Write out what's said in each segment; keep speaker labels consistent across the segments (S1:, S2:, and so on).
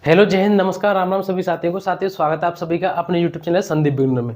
S1: Hello जय हिंद, नमस्कार, राम राम सभी साथियों को। स्वागत है आप सभी का अपने यूट्यूब चैनल संदीप बिगनर में।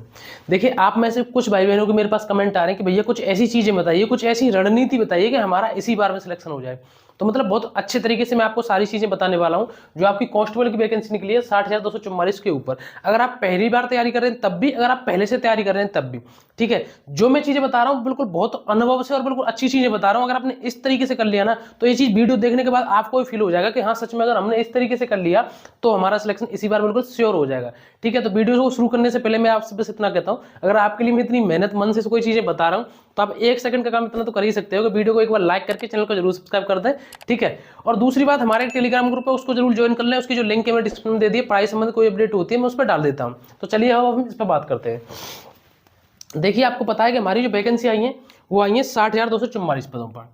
S1: देखिए, आप में से कुछ भाई बहनों के मेरे पास कमेंट आ रहे हैं कि भैया कुछ ऐसी चीजें बताइए, कुछ ऐसी रणनीति बताइए कि हमारा इसी बार में सिलेक्शन हो जाए। तो मतलब बहुत अच्छे तरीके से मैं आपको सारी चीजें बताने वाला हूं जो आपकी कांस्टेबल की वैकेंसी निकली है 60,244 के ऊपर। अगर आप पहली बार तैयारी कर रहे हैं तब भी, अगर आप पहले से तैयारी कर रहे हैं तब भी, ठीक है। जो मैं चीजें बता रहा हूं बिल्कुल बहुत अनुभव से और बिल्कुल अच्छी चीजें बता रहा हूं। अगर आपने इस तरीके से कर लिया ना तो ये चीज वीडियो देखने के बाद आपको फील हो जाएगा कि हाँ सच में अगर हमने इस तरीके से कर लिया तो हमारा सिलेक्शन इसी बार बिल्कुल श्योर हो जाएगा, ठीक है। तो वीडियो को शुरू करने से पहले मैं आपसे बस इतना कहता हूं, अगर आपके लिए मैं इतनी मेहनत मन से कोई चीजें बता रहा हूं तो आप 1 सेकंड का काम इतना तो कर ही सकते हो कि वीडियो को एक बार लाइक करके चैनल को जरूर सब्सक्राइब कर दें, ठीक है। और दूसरी बात, हमारे टेलीग्राम ग्रुप है उसको जरूर ज्वाइन कर लें। उसकी जो लिंक है मैं डिस्क्रिप्शन में दे दिए, पढ़ाई संबंधित कोई अपडेट होती है मैं उस पर डाल देता हूं। तो चलिए हम इस पर बात करते हैं। देखिए, आपको पता है कि हमारी जो वैकेंसी आई है वो आई है 60,244 पदों पर।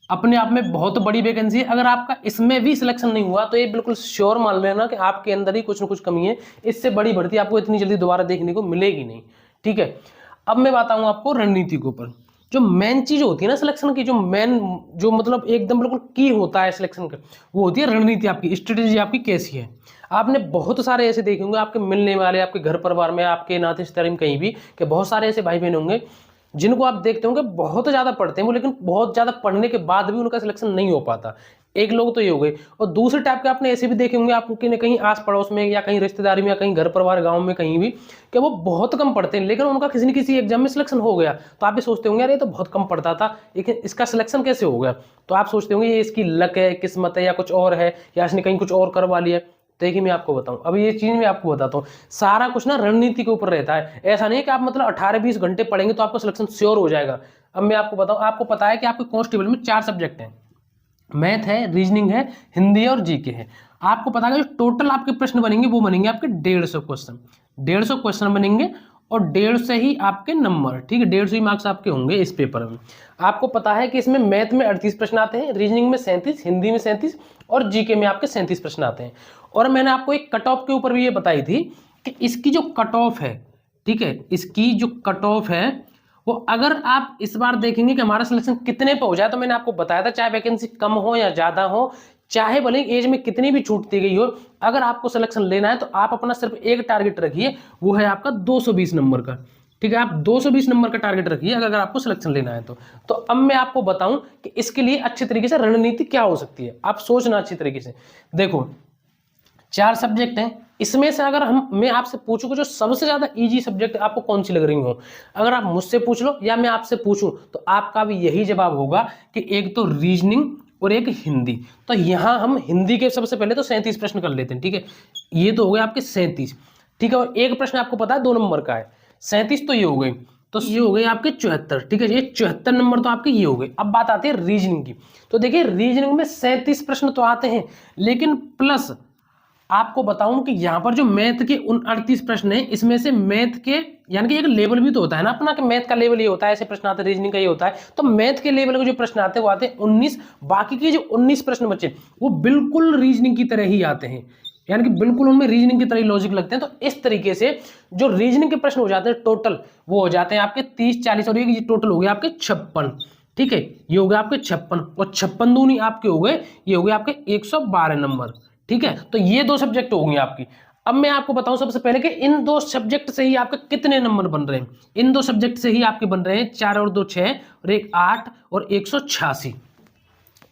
S1: अपने आप में बहुत बड़ी वैकेंसी है। अगर आपका इसमें भी सिलेक्शन नहीं हुआ तो ये बिल्कुल श्योर मान लेना कि आपके अंदर ही कुछ ना कुछ कमी है। इससे बड़ी भर्ती आपको इतनी जल्दी दोबारा देखने को मिलेगी नहीं, ठीक है। अब मैं बताऊं आपको रणनीति के ऊपर। जो मेन चीज होती है ना सिलेक्शन की, जो मेन जो मतलब एकदम बिल्कुल की होता है सिलेक्शन का, वो होती है रणनीति। आपकी स्ट्रेटेजी आपकी कैसी है। आपने बहुत सारे ऐसे देखे होंगे आपके मिलने वाले, आपके घर परिवार में, आपके नाते रिश्तेदारी में कहीं भी, कि बहुत सारे ऐसे भाई बहन होंगे जिनको आप देखते होंगे बहुत ज्यादा पढ़ते हैं वो, लेकिन बहुत ज्यादा पढ़ने के बाद भी उनका सिलेक्शन नहीं हो पाता। एक लोग तो ये हो गए। और दूसरे टाइप के आपने ऐसे भी देखे होंगे आपके कहीं आस पड़ोस में या कहीं रिश्तेदारी में या कहीं घर परिवार गांव में कहीं भी, कि वो बहुत कम पढ़ते हैं लेकिन उनका किसी न किसी एग्जाम में सिलेक्शन हो गया। तो आप भी सोचते होंगे यार ये तो बहुत कम पढ़ता था लेकिन इसका सिलेक्शन कैसे हो गया। तो आप सोचते होंगे ये इसकी लक है, किस्मत है, या कुछ और है, या इसने कहीं कुछ और करवा लिया। देखिए, मैं आपको बताऊं, अभी ये चीज मैं आपको बताता हूँ। सारा कुछ ना रणनीति के ऊपर रहता है। ऐसा नहीं है कि आप मतलब 18-20 घंटे पढ़ेंगे तो आपका सिलेक्शन श्योर हो जाएगा। अब मैं आपको बताऊं, आपको पता है कि आपके कांस्टेबल में 4 सब्जेक्ट हैं, मैथ है, रीजनिंग है, हिंदी है और जीके है। आपको पता है जो टोटल आपके प्रश्न बनेंगे वो बनेंगे आपके 150 क्वेश्चन। 150 क्वेश्चन बनेंगे और 150 से ही आपके नंबर, ठीक है, 150 ही मार्क्स आपके होंगे इस पेपर में। आपको पता है कि इसमें मैथ में 38 प्रश्न आते हैं, रीजनिंग में 37, हिंदी में 37 और जीके में आपके 37 प्रश्न आते हैं। और मैंने आपको एक कट ऑफ के ऊपर भी ये बताई थी कि इसकी जो कट ऑफ है, ठीक है, इसकी जो कट ऑफ है वो अगर आप इस बार देखेंगे कि हमारा सिलेक्शन कितने पे हो जाए, तो मैंने आपको बताया था चाहे वैकेंसी कम हो या ज्यादा हो, चाहे भले एज में कितनी भी छूट दी गई हो, अगर आपको सिलेक्शन लेना है तो आप अपना सिर्फ एक टारगेट रखिए, वो है आपका 220 नंबर का, ठीक है। आप 220 नंबर का टारगेट रखिए अगर आपको सिलेक्शन लेना है तो अब मैं आपको बताऊं कि इसके लिए अच्छी तरीके से रणनीति क्या हो सकती है। आप सोचना अच्छी तरीके से। देखो, 4 सब्जेक्ट हैं, इसमें से अगर मैं आपसे पूछूं कि जो सबसे ज्यादा इजी सब्जेक्ट आपको कौन सी लग रही हो, अगर आप मुझसे पूछ लो या मैं आपसे पूछूं तो आपका भी यही जवाब होगा कि एक तो रीजनिंग और एक हिंदी। तो यहां हम हिंदी के सबसे पहले तो 37 प्रश्न कर लेते हैं, ठीक है। ये तो हो गए आपके 37, ठीक है। और एक प्रश्न आपको पता है 2 नंबर का है, 37 तो ये हो गई, तो ये हो गए आपके 74, ठीक है। ये 74 नंबर तो आपके ये हो गए। अब बात आती है रीजनिंग की। तो देखिए, रीजनिंग में 37 प्रश्न तो आते हैं, लेकिन प्लस आपको बताऊं कि यहां पर जो मैथ के 38 प्रश्न हैं, इसमें से मैथ के यानी कि एक लेवल भी तो होता है ना अपना, कि मैथ का लेवल ये होता है, ऐसे प्रश्न आते हैं, रीजनिंग का ये होता है। तो मैथ के लेवल के जो प्रश्न आते हैं वो आते हैं 19। बाकी के जो 19 प्रश्न बचे वो बिल्कुल रीजनिंग की तरह ही आते हैं, यानी कि बिल्कुल उनमें रीजनिंग की तरह लॉजिक लगते हैं। तो इस तरीके से जो रीजनिंग के प्रश्न हो जाते हैं टोटल, वो हो जाते हैं आपके 30-40 और ये टोटल हो गए आपके 56, ठीक है। ये हो गए आपके 56 और 56 दूनी आपके हो गए, ये हो गए आपके 112 नंबर, ठीक है। तो ये 2 सब्जेक्ट हो गई आपकी। अब मैं आपको बताऊं सबसे पहले कि इन 2 सब्जेक्ट से ही आपके कितने नंबर बन रहे हैं। इन 2 सब्जेक्ट से ही आपके बन रहे हैं 4 और 2 6 और 1 8 और 186,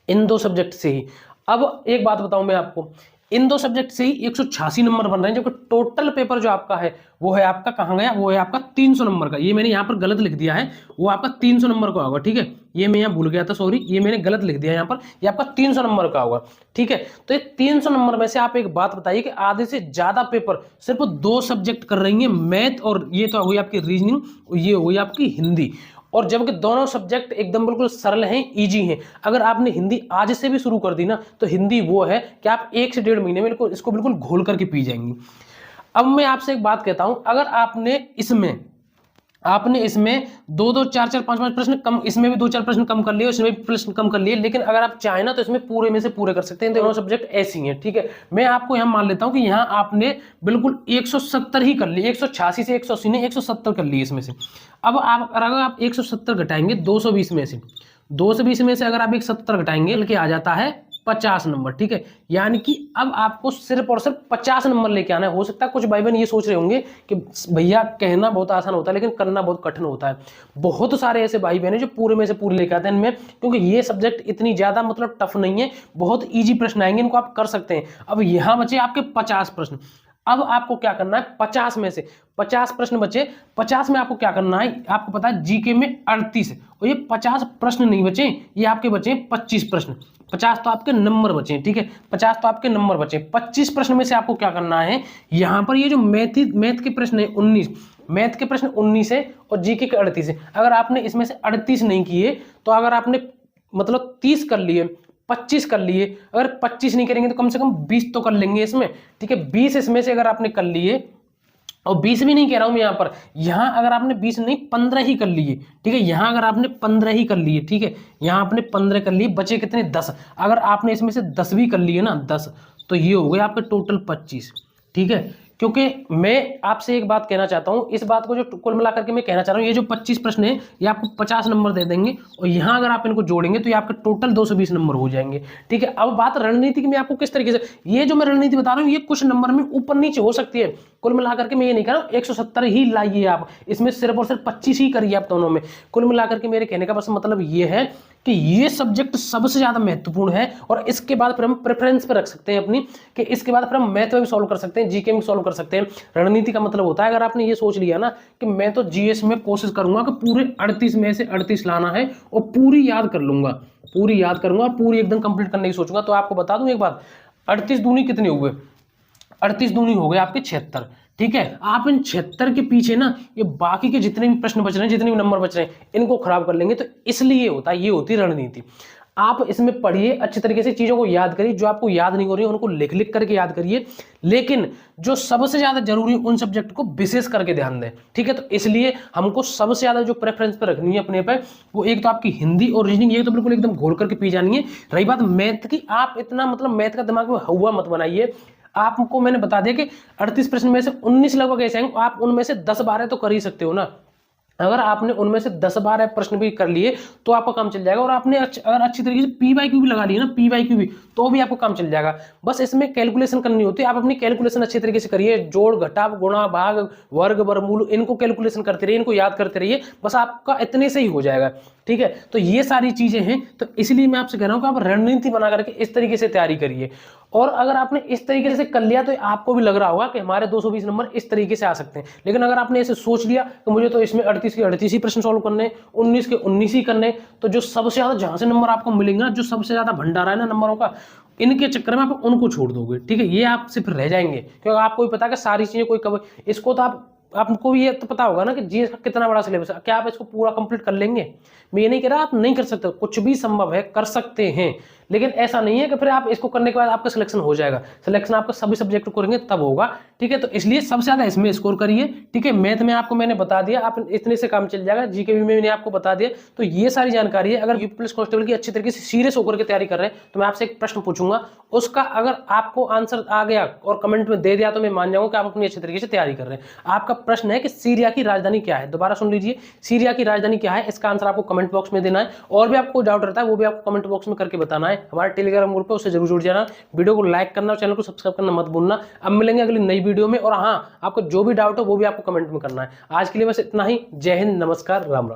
S1: इन 2 सब्जेक्ट से ही। अब एक बात बताऊं मैं आपको, इन 2 सब्जेक्ट से ही 186 नंबर बन रहे हैं, जबकि टोटल पेपर जो आपका है वो है आपका कहां गया, वो है आपका 300 नंबर का। ये मैंने यहां पर गलत लिख दिया है, वो आपका 300 नंबर का होगा, ठीक है। ये मैं यहां भूल गया था, सॉरी, ये मैंने गलत लिख दिया यहां पर, ये आपका 300 नंबर का होगा, ठीक है। तो ये 300 नंबर में से आप एक बात बताइए कि आधे से ज्यादा पेपर सिर्फ 2 सब्जेक्ट कर रही है, मैथ और ये तो हो गई आपकी रीजनिंग और ये हो गई आपकी हिंदी। और जबकि दोनों सब्जेक्ट एकदम बिल्कुल सरल हैं, इजी हैं। अगर आपने हिंदी आज से भी शुरू कर दी ना तो हिंदी वो है कि आप 1 से 1.5 महीने में इसको बिल्कुल घोल करके पी जाएंगी। अब मैं आपसे एक बात कहता हूं, अगर आपने इसमें 2-2 4-4 5-5 प्रश्न कम, इसमें भी 2-4 प्रश्न कम कर लिए, इसमें भी प्रश्न कम कर लिए, लेकिन अगर आप चाहें ना तो इसमें पूरे में से पूरे कर सकते हैं। दोनों सब्जेक्ट ऐसी हैं, ठीक है। मैं आपको यहां मान लेता हूं कि यहां आपने बिल्कुल 170 ही कर लिए, 186 से 180 ने 170 कर लिए इसमें से। अब अगर आप 170 घटाएंगे 220 में से, 220 में से अगर आप 170 घटाएंगे, बल्कि आ जाता है 50 नंबर। ठीक है, यानी कि अब आपको सिर्फ और सिर्फ 50 नंबर लेके आना है। हो सकता है कुछ भाई बहन ये सोच रहे होंगे कि भैया कहना बहुत आसान होता है लेकिन करना बहुत कठिन होता है। बहुत सारे ऐसे भाई बहन हैं जो पूरे में से पूरे लेके आते हैं इनमें, क्योंकि ये सब्जेक्ट इतनी ज्यादा मतलब टफ नहीं है, बहुत ईजी प्रश्न आएंगे, इनको आप कर सकते हैं। अब यहां बचे आपके 50 प्रश्न। अब आपको क्या करना है, 50 में से 50 प्रश्न बचे, 50 में आपको क्या करना है, आपको पता है जीके में 38 है और ये 50 प्रश्न नहीं बचे, ये आपके बचे 25 प्रश्न। 50 तो आपके नंबर बचे, ठीक है, 50 तो आपके नंबर बचे। 25 प्रश्न में से आपको क्या करना है, यहां पर ये जो मैथ के प्रश्न है 19, मैथ के प्रश्न 19 है और जीके के 38 है। अगर आपने इसमें से 38 नहीं किए तो अगर आपने मतलब 30 कर लिए, 25 कर लिए, अगर 25 नहीं करेंगे तो कम से कम 20 तो कर लेंगे इसमें। ठीक है, 20 इसमें से अगर आपने कर लिए, और 20 भी नहीं कह रहा हूं मैं यहां पर, यहां अगर आपने 20 नहीं 15 ही कर लिए, ठीक है, यहां अगर आपने 15 ही कर लिए, ठीक है, यहां आपने 15 कर लिए, बचे कितने 10। अगर आपने इसमें से 10 भी कर लिए ना 10, तो ये हो गए आपके टोटल 25। ठीक है, क्योंकि मैं आपसे एक बात कहना चाहता हूं, इस बात को जो कुल मिलाकर के मैं कहना चाह रहा हूं, ये जो 25 प्रश्न है ये आपको 50 नंबर दे देंगे और यहां अगर आप इनको जोड़ेंगे तो ये आपके टोटल 220 नंबर हो जाएंगे। ठीक है, अब बात रणनीति की, मैं आपको किस तरीके से, ये जो मैं रणनीति बता रहा हूं ये कुछ नंबर में ऊपर नीचे हो सकती है, कुल मिलाकर के मैं ये नहीं कह रहा हूं 170 ही लाइए आप, इसमें सिर्फ और सिर्फ 25 ही करिए आप दोनों में। कुल मिलाकर के मेरे कहने का बस मतलब ये है कि ये सब्जेक्ट सबसे ज्यादा महत्वपूर्ण है और इसके बाद फिर हम प्रेफरेंस पे रख सकते हैं अपनी, कि इसके बाद फिर हम मैथ में भी सॉल्व कर सकते हैं, जीके में सॉल्व कर सकते हैं। रणनीति का मतलब होता है, अगर आपने ये सोच लिया ना कि मैं तो जीएस में कोशिश करूंगा कि पूरे 38 में से 38 लाना है और पूरी याद कर लूंगा, पूरी याद करूंगा और पूरी एकदम कंप्लीट करने की सोचूंगा, तो आपको बता दूं एक बात, 38 दूनी कितने हुए, 38 दूनी हो गए आपके 76। ठीक है, आप इन 76 के पीछे ना ये बाकी के जितने भी प्रश्न बच रहे हैं, जितने भी नंबर बच रहे हैं, इनको खराब कर लेंगे। तो इसलिए होता है, ये होती रणनीति। आप इसमें पढ़िए अच्छी तरीके से, चीजों को याद करिए, जो आपको याद नहीं हो रही है उनको लिख लिख करके याद करिए, लेकिन जो सबसे ज्यादा जरूरी उन सब्जेक्ट को विशेष करके ध्यान दें। ठीक है, तो इसलिए हमको सबसे ज्यादा जो प्रेफरेंस पे रखनी है अपने पे, वो एक तो आपकी हिंदी और रीजनिंग, ये तो बिल्कुल एकदम घोल करके पी जानी है। रही बात मैथ की, आप इतना मतलब मैथ का दिमाग में हुआ मत बनाइए। आपको मैंने बता दिया कि 38 प्रश्न में से 19 लगभग ऐसे हैं, आप उनमें से 10-12 तो कर ही सकते हो ना। अगर आपने उनमें से 10-12 प्रश्न भी कर लिए तो आपका काम चल जाएगा, और आपने अगर अच्छी तरीके से पी/क्यू भी लगा लिया ना, पी/क्यू भी, तो भी आपको काम चल जाएगा। बस इसमें कैलकुलेशन करनी होती है, आप अपनी कैलकुलेशन अच्छी तरीके से करिए, जोड़ घटा गुणा भाग वर्ग वर्गमूल, इनको कैलकुलेशन करते रहिए, इनको याद करते रहिए, बस आपका इतने से ही हो जाएगा। ठीक है, तो ये सारी चीजें हैं, तो इसलिए मैं आपसे कह रहा हूं कि आप रणनीति बना करके इस तरीके से तैयारी करिए। और अगर आपने इस तरीके से कर लिया तो आपको भी लग रहा होगा कि हमारे 220 नंबर इस तरीके से आ सकते हैं। लेकिन अगर आपने ऐसे सोच लिया कि मुझे तो इसमें 38 के 38 ही प्रश्न सॉल्व करने, 19 के 19 ही करने, तो जो सबसे ज्यादा जहां से नंबर आपको मिलेंगे ना, जो सबसे ज्यादा भंडारा है ना नंबरों का, इनके चक्कर में आप उनको छोड़ दोगे। ठीक है, ये आप सिर्फ रह जाएंगे, क्योंकि आपको भी पता है कि सारी चीजें कोई कवर, इसको तो आपको भी ये तो पता होगा ना कि जीएस का कितना बड़ा सिलेबस है, क्या आप इसको पूरा कंप्लीट कर लेंगे? मैं ये नहीं कह रहा आप नहीं कर सकते, कुछ भी संभव है, कर सकते हैं, लेकिन ऐसा नहीं है कि फिर आप इसको करने के बाद आपका सिलेक्शन हो जाएगा। सिलेक्शन आपका सभी सब्जेक्ट को करेंगे तब होगा। ठीक है, तो इसलिए सबसे ज्यादा इसमें स्कोर करिए। ठीक है, मैथ में आपको मैंने बता दिया, आप इतने से काम चल जाएगा, जीके में मैंने आपको बता दिया। तो ये सारी जानकारी है। अगर यूपी पुलिस कांस्टेबल की अच्छी तरीके से सीरियस होकर के तैयारी कर रहे हैं, तो मैं आपसे एक प्रश्न पूछूंगा, उसका अगर आपको आंसर आ गया और कमेंट में दे दिया तो मैं मान जाऊंगा कि आप अपनी अच्छी तरीके से तैयारी कर रहे हैं। आपका प्रश्न है कि सीरिया की राजधानी क्या है, दोबारा सुन लीजिए, सीरिया की राजधानी क्या है, इसका आंसर आपको कमेंट बॉक्स में देना है। और भी आपको डाउट रहता है वो भी आपको कमेंट बॉक्स में करके बताना है। हमारे टेलीग्राम ग्रुप पे उससे जरूर जुड़ जाना, वीडियो को लाइक करना और चैनल को सब्सक्राइब करना मत भूलना। अब मिलेंगे अगली नई वीडियो में, और हाँ, आपको जो भी डाउट हो वो भी आपको कमेंट में करना है। आज के लिए बस इतना ही। जय हिंद, नमस्कार, राम राम।